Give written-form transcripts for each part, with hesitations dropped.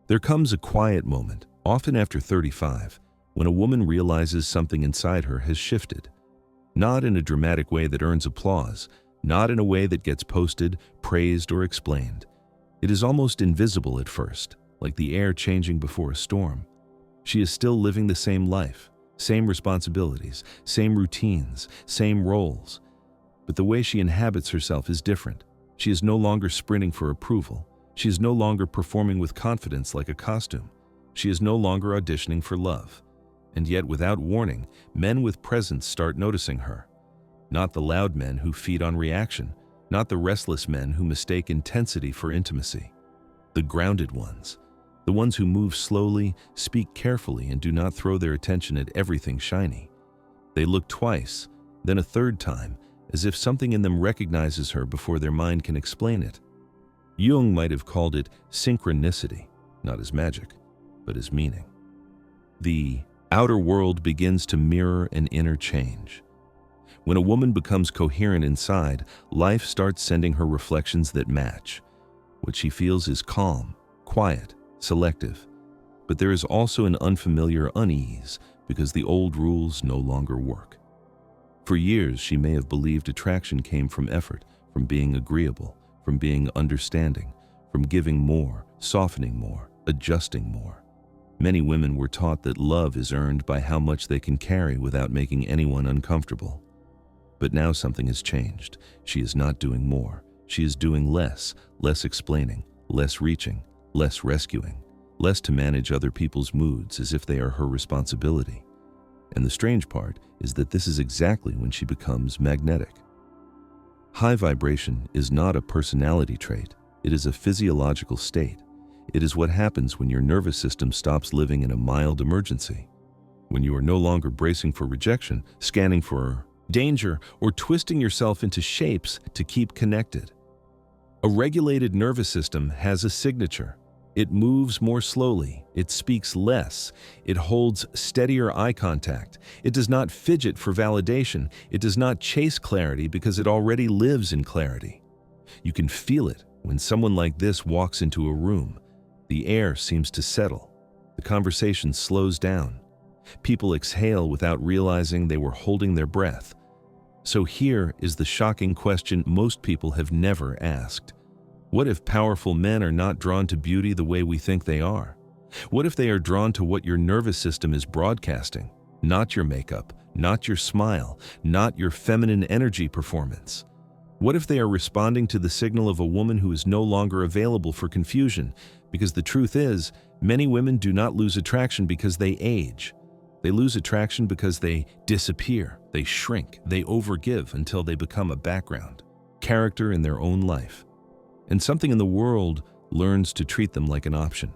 There comes a quiet moment, often after 35, when a woman realizes something inside her has shifted. Not in a dramatic way that earns applause, not in a way that gets posted, praised, or explained. It is almost invisible at first, like the air changing before a storm. She is still living the same life, same responsibilities, same routines, same roles. But the way she inhabits herself is different. She is no longer sprinting for approval. She is no longer performing with confidence like a costume. She is no longer auditioning for love. And yet, without warning, men with presence start noticing her. Not the loud men who feed on reaction, not the restless men who mistake intensity for intimacy. The grounded ones, the ones who move slowly, speak carefully, and do not throw their attention at everything shiny. They look twice, then a third time, as if something in them recognizes her before their mind can explain it. Jung might have called it synchronicity, not as magic, but as meaning. The outer world begins to mirror an inner change. When a woman becomes coherent inside, life starts sending her reflections that match. What she feels is calm, quiet, selective. But there is also an unfamiliar unease because the old rules no longer work. For years, she may have believed attraction came from effort, from being agreeable, from being understanding, from giving more, softening more, adjusting more. Many women were taught that love is earned by how much they can carry without making anyone uncomfortable. But now something has changed. She is not doing more. She is doing less explaining, less reaching, less rescuing, less to manage other people's moods as if they are her responsibility. And the strange part is that this is exactly when she becomes magnetic. High vibration is not a personality trait. It is a physiological state. It is what happens when your nervous system stops living in a mild emergency. When you are no longer bracing for rejection, scanning for danger, or twisting yourself into shapes to keep connected. A regulated nervous system has a signature. It moves more slowly, it speaks less, it holds steadier eye contact, it does not fidget for validation, it does not chase clarity because it already lives in clarity. You can feel it when someone like this walks into a room. The air seems to settle, the conversation slows down. People exhale without realizing they were holding their breath. So here is the shocking question most people have never asked. What if powerful men are not drawn to beauty the way we think they are? What if they are drawn to what your nervous system is broadcasting? Not your makeup, not your smile, not your feminine energy performance. What if they are responding to the signal of a woman who is no longer available for confusion? Because the truth is, many women do not lose attraction because they age. They lose attraction because they disappear, they shrink, they overgive until they become a background, character in their own life. And something in the world learns to treat them like an option.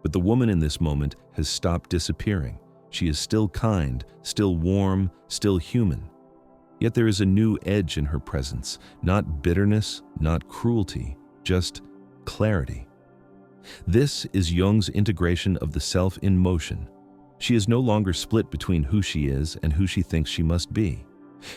But the woman in this moment has stopped disappearing. She is still kind, still warm, still human. Yet there is a new edge in her presence, not bitterness, not cruelty, just clarity. This is Jung's integration of the self in motion. She is no longer split between who she is and who she thinks she must be.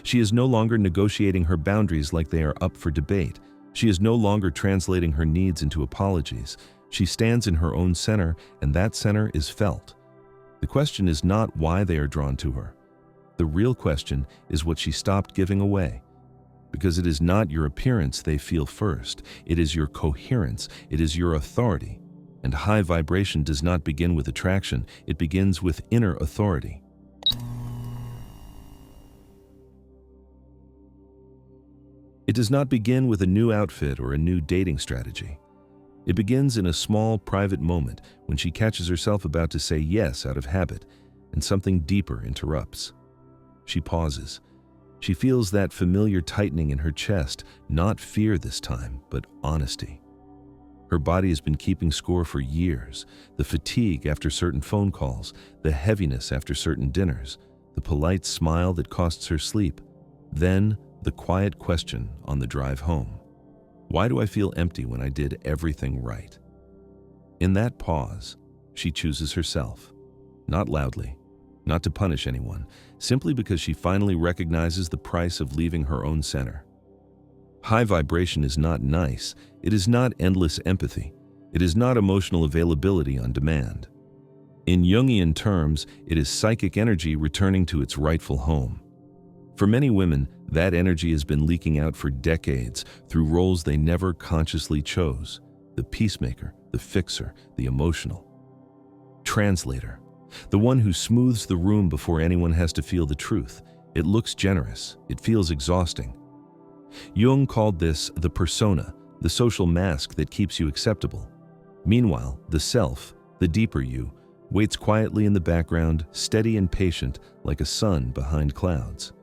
She is no longer negotiating her boundaries like they are up for debate. She is no longer translating her needs into apologies. She stands in her own center, and that center is felt. The question is not why they are drawn to her. The real question is what she stopped giving away. Because it is not your appearance they feel first. It is your coherence. It is your authority. And high vibration does not begin with attraction. It begins with inner authority. It does not begin with a new outfit or a new dating strategy. It begins in a small, private moment when she catches herself about to say yes out of habit, and something deeper interrupts. She pauses. She feels that familiar tightening in her chest, not fear this time, but honesty. Her body has been keeping score for years. The fatigue after certain phone calls, the heaviness after certain dinners, the polite smile that costs her sleep. Then, the quiet question on the drive home. Why do I feel empty when I did everything right? In that pause, she chooses herself. Not loudly, not to punish anyone, simply because she finally recognizes the price of leaving her own center. High vibration is not nice. It is not endless empathy. It is not emotional availability on demand. In Jungian terms, it is psychic energy returning to its rightful home. For many women, that energy has been leaking out for decades through roles they never consciously chose: the peacemaker, the fixer, the emotional translator, the one who smooths the room before anyone has to feel the truth. It looks generous, it feels exhausting. Jung called this the persona, the social mask that keeps you acceptable. Meanwhile, the self, the deeper you, waits quietly in the background, steady and patient like a sun behind clouds.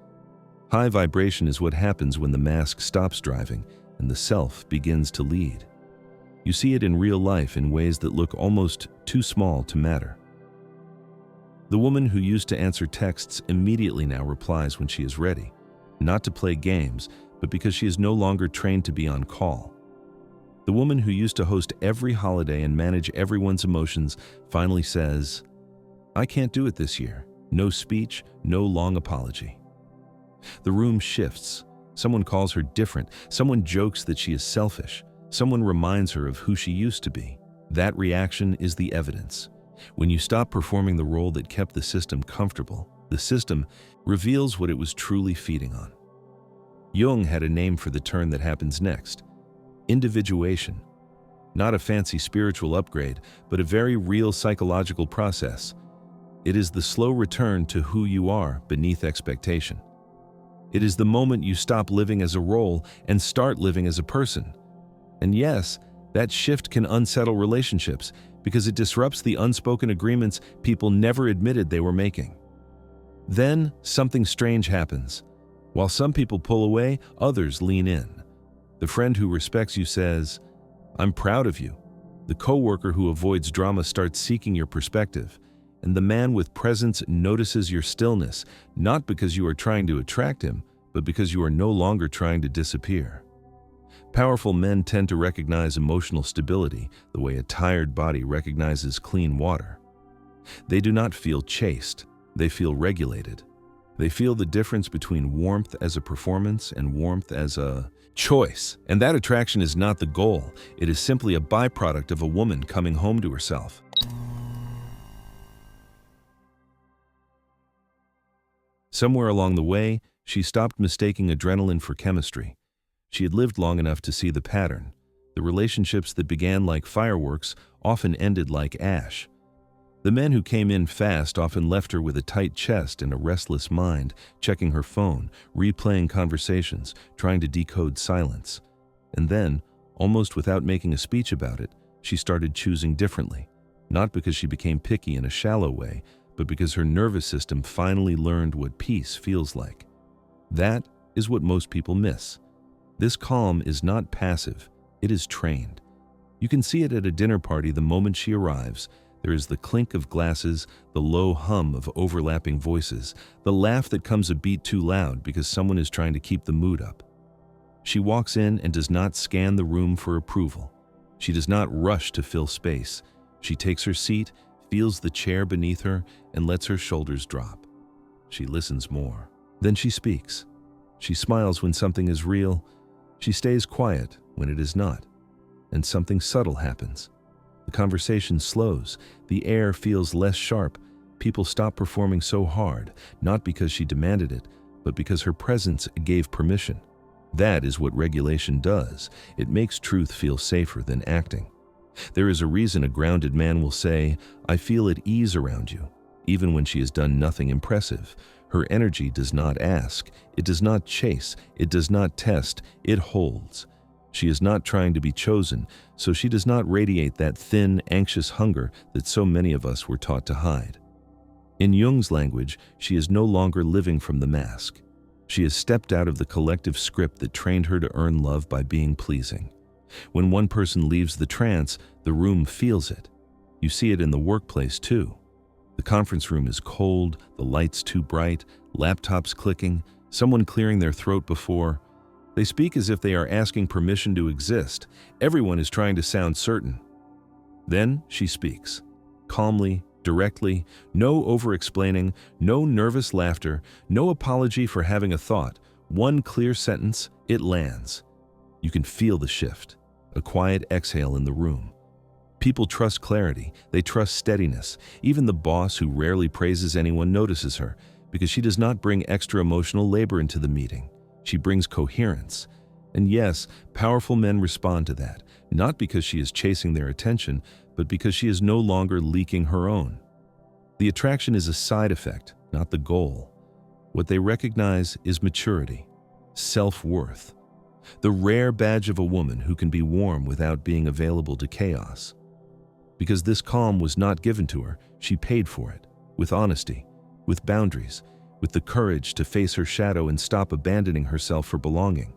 High vibration is what happens when the mask stops driving and the self begins to lead. You see it in real life in ways that look almost too small to matter. The woman who used to answer texts immediately now replies when she is ready, not to play games, but because she is no longer trained to be on call. The woman who used to host every holiday and manage everyone's emotions finally says, "I can't do it this year." No speech, no long apology. The room shifts. Someone calls her different. Someone jokes that she is selfish. Someone reminds her of who she used to be. That reaction is the evidence. When you stop performing the role that kept the system comfortable, the system reveals what it was truly feeding on. Jung had a name for the turn that happens next: individuation. Not a fancy spiritual upgrade, but a very real psychological process. It is the slow return to who you are beneath expectation. It is the moment you stop living as a role and start living as a person. And yes, that shift can unsettle relationships because it disrupts the unspoken agreements people never admitted they were making. Then, something strange happens. While some people pull away, others lean in. The friend who respects you says, "I'm proud of you." The coworker who avoids drama starts seeking your perspective. And the man with presence notices your stillness, not because you are trying to attract him, but because you are no longer trying to disappear. Powerful men tend to recognize emotional stability the way a tired body recognizes clean water. They do not feel chased, they feel regulated. They feel the difference between warmth as a performance and warmth as a choice. And that attraction is not the goal, it is simply a byproduct of a woman coming home to herself. Somewhere along the way, she stopped mistaking adrenaline for chemistry. She had lived long enough to see the pattern. The relationships that began like fireworks often ended like ash. The men who came in fast often left her with a tight chest and a restless mind, checking her phone, replaying conversations, trying to decode silence. And then, almost without making a speech about it, she started choosing differently, not because she became picky in a shallow way, but because her nervous system finally learned what peace feels like. That is what most people miss. This calm is not passive, it is trained. You can see it at a dinner party the moment she arrives. There is the clink of glasses, the low hum of overlapping voices, the laugh that comes a beat too loud because someone is trying to keep the mood up. She walks in and does not scan the room for approval. She does not rush to fill space. She takes her seat, feels the chair beneath her, and lets her shoulders drop. She listens more. Then she speaks. She smiles when something is real. She stays quiet when it is not. And something subtle happens. The conversation slows. The air feels less sharp. People stop performing so hard, not because she demanded it, but because her presence gave permission. That is what regulation does. It makes truth feel safer than acting. There is a reason a grounded man will say, "I feel at ease around you," even when she has done nothing impressive. Her energy does not ask, it does not chase, it does not test, it holds. She is not trying to be chosen, so she does not radiate that thin, anxious hunger that so many of us were taught to hide. In Jung's language, she is no longer living from the mask. She has stepped out of the collective script that trained her to earn love by being pleasing. When one person leaves the trance, the room feels it. You see it in the workplace too. The conference room is cold, the lights too bright, laptops clicking, someone clearing their throat before. They speak as if they are asking permission to exist. Everyone is trying to sound certain. Then she speaks, calmly, directly, no over-explaining, no nervous laughter, no apology for having a thought. One clear sentence, it lands. You can feel the shift, a quiet exhale in the room. People trust clarity, they trust steadiness. Even the boss who rarely praises anyone notices her, because she does not bring extra emotional labor into the meeting. She brings coherence. And yes, powerful men respond to that, not because she is chasing their attention, but because she is no longer leaking her own. The attraction is a side effect, not the goal. What they recognize is maturity, self-worth, the rare badge of a woman who can be warm without being available to chaos. Because this calm was not given to her, she paid for it, with honesty, with boundaries, with the courage to face her shadow and stop abandoning herself for belonging.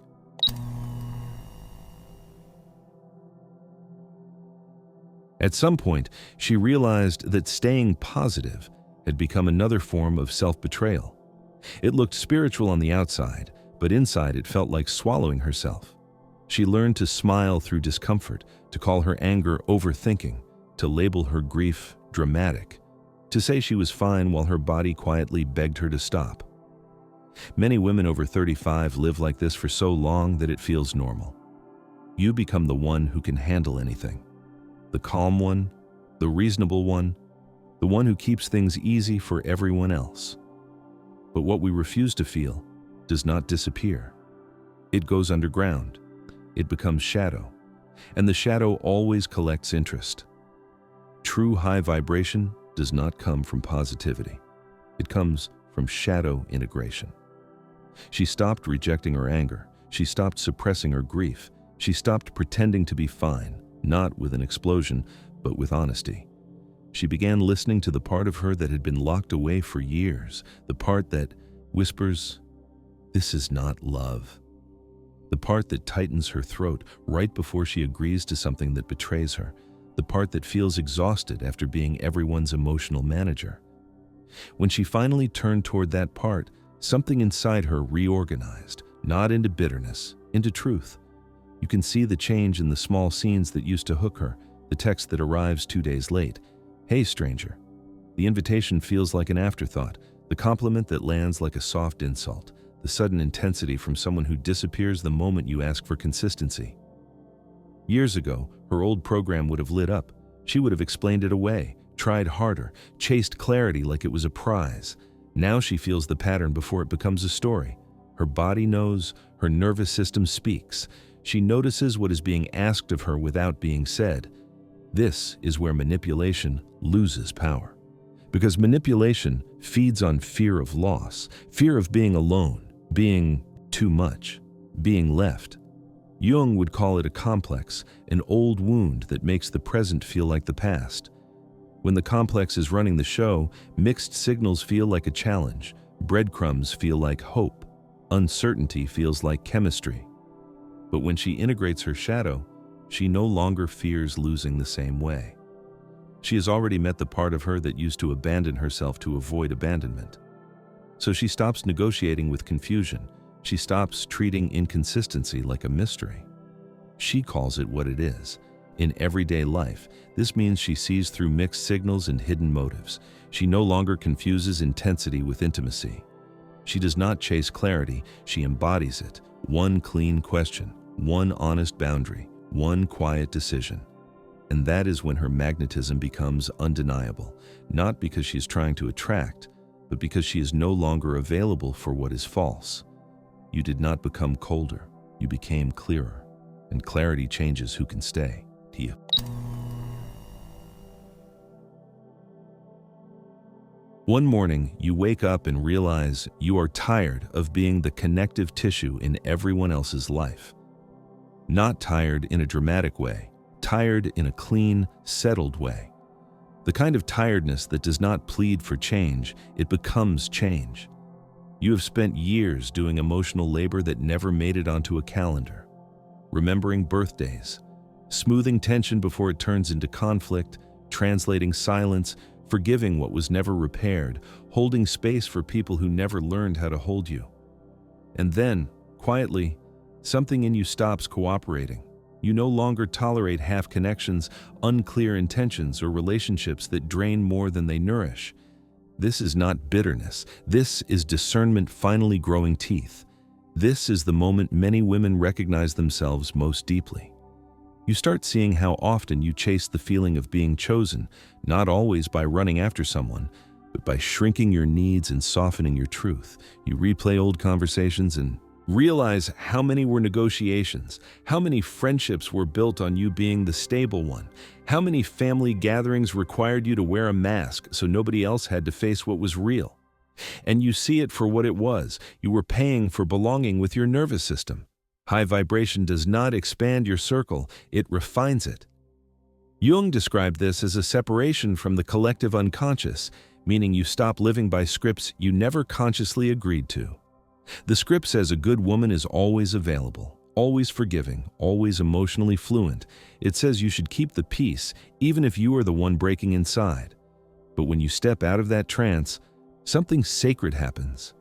At some point, she realized that staying positive had become another form of self-betrayal. It looked spiritual on the outside, but inside it felt like swallowing herself. She learned to smile through discomfort, to call her anger overthinking, to label her grief dramatic, to say she was fine while her body quietly begged her to stop. Many women over 35 live like this for so long that it feels normal. You become the one who can handle anything. The calm one, the reasonable one, the one who keeps things easy for everyone else. But what we refuse to feel does not disappear. It goes underground. It becomes shadow. And the shadow always collects interest. True high vibration does not come from positivity. It comes from shadow integration. She stopped rejecting her anger. She stopped suppressing her grief. She stopped pretending to be fine, not with an explosion, but with honesty. She began listening to the part of her that had been locked away for years, the part that whispers, "This is not love." The part that tightens her throat right before she agrees to something that betrays her, the part that feels exhausted after being everyone's emotional manager. When she finally turned toward that part, something inside her reorganized, not into bitterness, into truth. You can see the change in the small scenes that used to hook her, the text that arrives 2 days late. "Hey, stranger." The invitation feels like an afterthought, the compliment that lands like a soft insult, the sudden intensity from someone who disappears the moment you ask for consistency. Years ago, her old program would have lit up. She would have explained it away, tried harder, chased clarity like it was a prize. Now she feels the pattern before it becomes a story. Her body knows, her nervous system speaks. She notices what is being asked of her without being said. This is where manipulation loses power. Because manipulation feeds on fear of loss, fear of being alone, being too much, being left. Jung would call it a complex, an old wound that makes the present feel like the past. When the complex is running the show, mixed signals feel like a challenge, breadcrumbs feel like hope, uncertainty feels like chemistry. But when she integrates her shadow, she no longer fears losing the same way. She has already met the part of her that used to abandon herself to avoid abandonment. So she stops negotiating with confusion. She stops treating inconsistency like a mystery. She calls it what it is. In everyday life, this means she sees through mixed signals and hidden motives. She no longer confuses intensity with intimacy. She does not chase clarity, she embodies it. One clean question, one honest boundary, one quiet decision. And that is when her magnetism becomes undeniable, not because she is trying to attract, but because she is no longer available for what is false. You did not become colder, you became clearer, and clarity changes who can stay. Tia. One morning, you wake up and realize you are tired of being the connective tissue in everyone else's life. Not tired in a dramatic way, tired in a clean, settled way. The kind of tiredness that does not plead for change, it becomes change. You have spent years doing emotional labor that never made it onto a calendar. Remembering birthdays, smoothing tension before it turns into conflict, translating silence, forgiving what was never repaired, holding space for people who never learned how to hold you. And then, quietly, something in you stops cooperating. You no longer tolerate half connections, unclear intentions, or relationships that drain more than they nourish. This is not bitterness. This is discernment finally growing teeth. This is the moment many women recognize themselves most deeply. You start seeing how often you chase the feeling of being chosen, not always by running after someone, but by shrinking your needs and softening your truth. You replay old conversations and realize how many were negotiations, how many friendships were built on you being the stable one, how many family gatherings required you to wear a mask so nobody else had to face what was real. And you see it for what it was. You were paying for belonging with your nervous system. High vibration does not expand your circle, it refines it. Jung described this as a separation from the collective unconscious, meaning you stop living by scripts you never consciously agreed to. The script says a good woman is always available, always forgiving, always emotionally fluent. It says you should keep the peace, even if you are the one breaking inside. But when you step out of that trance, something sacred happens.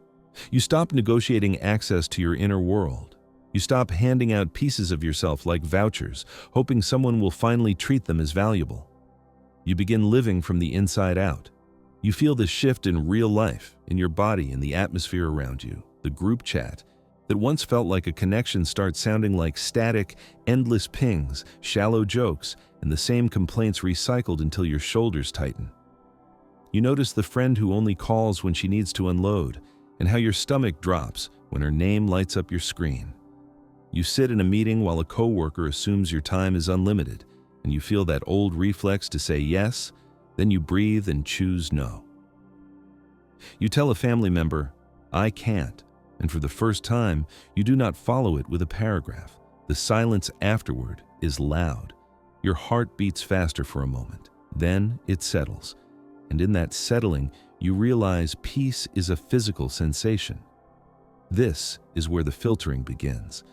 You stop negotiating access to your inner world. You stop handing out pieces of yourself like vouchers, hoping someone will finally treat them as valuable. You begin living from the inside out. You feel the shift in real life, in your body and the atmosphere around you. The group chat that once felt like a connection starts sounding like static, endless pings, shallow jokes, and the same complaints recycled until your shoulders tighten. You notice the friend who only calls when she needs to unload, and how your stomach drops when her name lights up your screen. You sit in a meeting while a coworker assumes your time is unlimited, and you feel that old reflex to say yes, then you breathe and choose no. You tell a family member, "I can't," and for the first time, you do not follow it with a paragraph. The silence afterward is loud. Your heart beats faster for a moment. Then it settles. And in that settling, you realize peace is a physical sensation. This is where the filtering begins.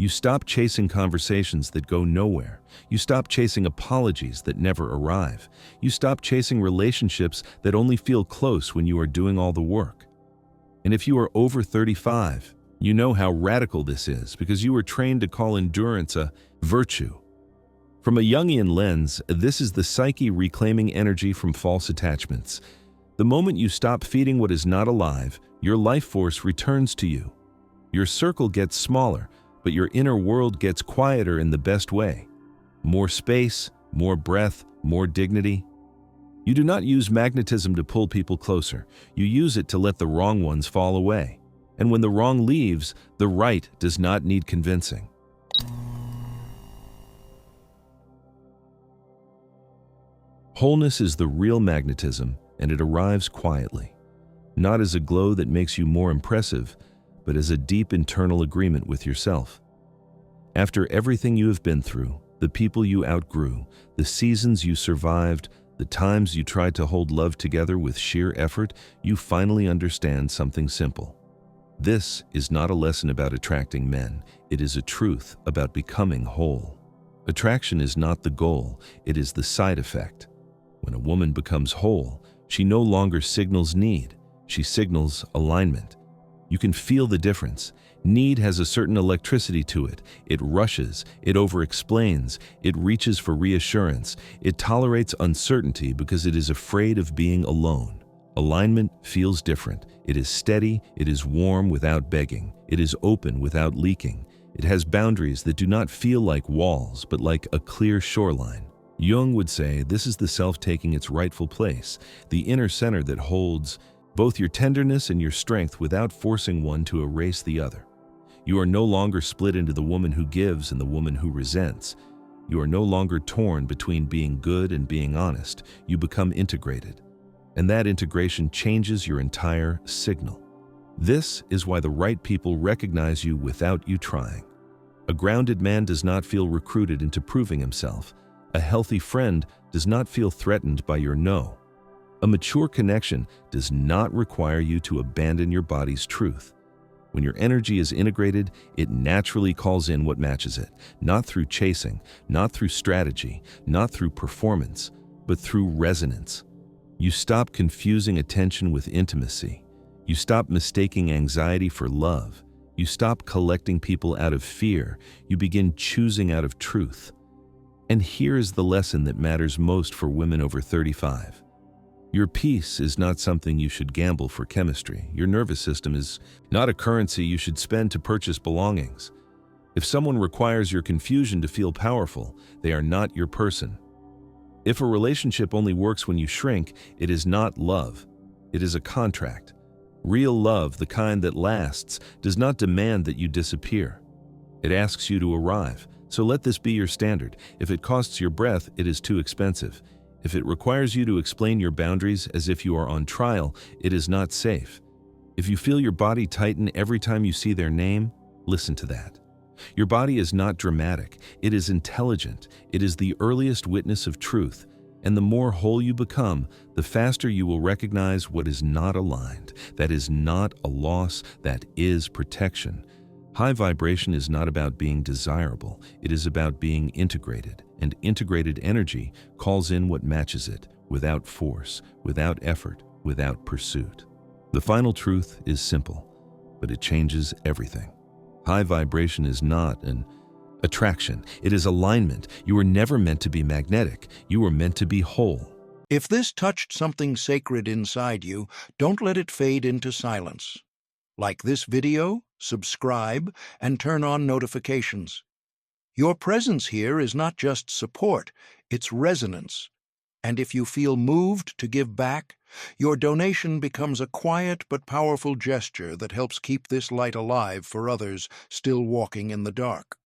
You stop chasing conversations that go nowhere. You stop chasing apologies that never arrive. You stop chasing relationships that only feel close when you are doing all the work. And if you are over 35, you know how radical this is because you were trained to call endurance a virtue. From a Jungian lens, this is the psyche reclaiming energy from false attachments. The moment you stop feeding what is not alive, your life force returns to you. Your circle gets smaller, but your inner world gets quieter in the best way. More space, more breath, more dignity. You do not use magnetism to pull people closer. You use it to let the wrong ones fall away. And when the wrong leaves, the right does not need convincing. Wholeness is the real magnetism, and it arrives quietly. Not as a glow that makes you more impressive, but as a deep internal agreement with yourself. After everything you have been through, the people you outgrew, the seasons you survived, the times you tried to hold love together with sheer effort, you finally understand something simple. This is not a lesson about attracting men. It is a truth about becoming whole. Attraction is not the goal, it is the side effect. When a woman becomes whole, she no longer signals need, she signals alignment. You can feel the difference. Need has a certain electricity to it. It rushes, it over-explains, it reaches for reassurance, it tolerates uncertainty because it is afraid of being alone. Alignment feels different. It is steady, it is warm without begging, it is open without leaking. It has boundaries that do not feel like walls, but like a clear shoreline. Jung would say this is the self taking its rightful place, the inner center that holds both your tenderness and your strength without forcing one to erase the other. You are no longer split into the woman who gives and the woman who resents. You are no longer torn between being good and being honest. You become integrated. And that integration changes your entire signal. This is why the right people recognize you without you trying. A grounded man does not feel recruited into proving himself. A healthy friend does not feel threatened by your no. A mature connection does not require you to abandon your body's truth. When your energy is integrated, it naturally calls in what matches it, not through chasing, not through strategy, not through performance, but through resonance. You stop confusing attention with intimacy. You stop mistaking anxiety for love. You stop collecting people out of fear. You begin choosing out of truth. And here is the lesson that matters most for women over 35. Your peace is not something you should gamble for chemistry. Your nervous system is not a currency you should spend to purchase belongings. If someone requires your confusion to feel powerful, they are not your person. If a relationship only works when you shrink, it is not love. It is a contract. Real love, the kind that lasts, does not demand that you disappear. It asks you to arrive, so let this be your standard. If it costs your breath, it is too expensive. If it requires you to explain your boundaries as if you are on trial, it is not safe. If you feel your body tighten every time you see their name, listen to that. Your body is not dramatic, it is intelligent, it is the earliest witness of truth, and the more whole you become, the faster you will recognize what is not aligned. That is not a loss, that is protection. High vibration is not about being desirable, it is about being integrated, and integrated energy calls in what matches it, without force, without effort, without pursuit. The final truth is simple, but it changes everything. High vibration is not an attraction. It is alignment. You were never meant to be magnetic. You were meant to be whole. If this touched something sacred inside you, don't let it fade into silence. Like this video, subscribe, and turn on notifications. Your presence here is not just support, it's resonance. And if you feel moved to give back, your donation becomes a quiet but powerful gesture that helps keep this light alive for others still walking in the dark.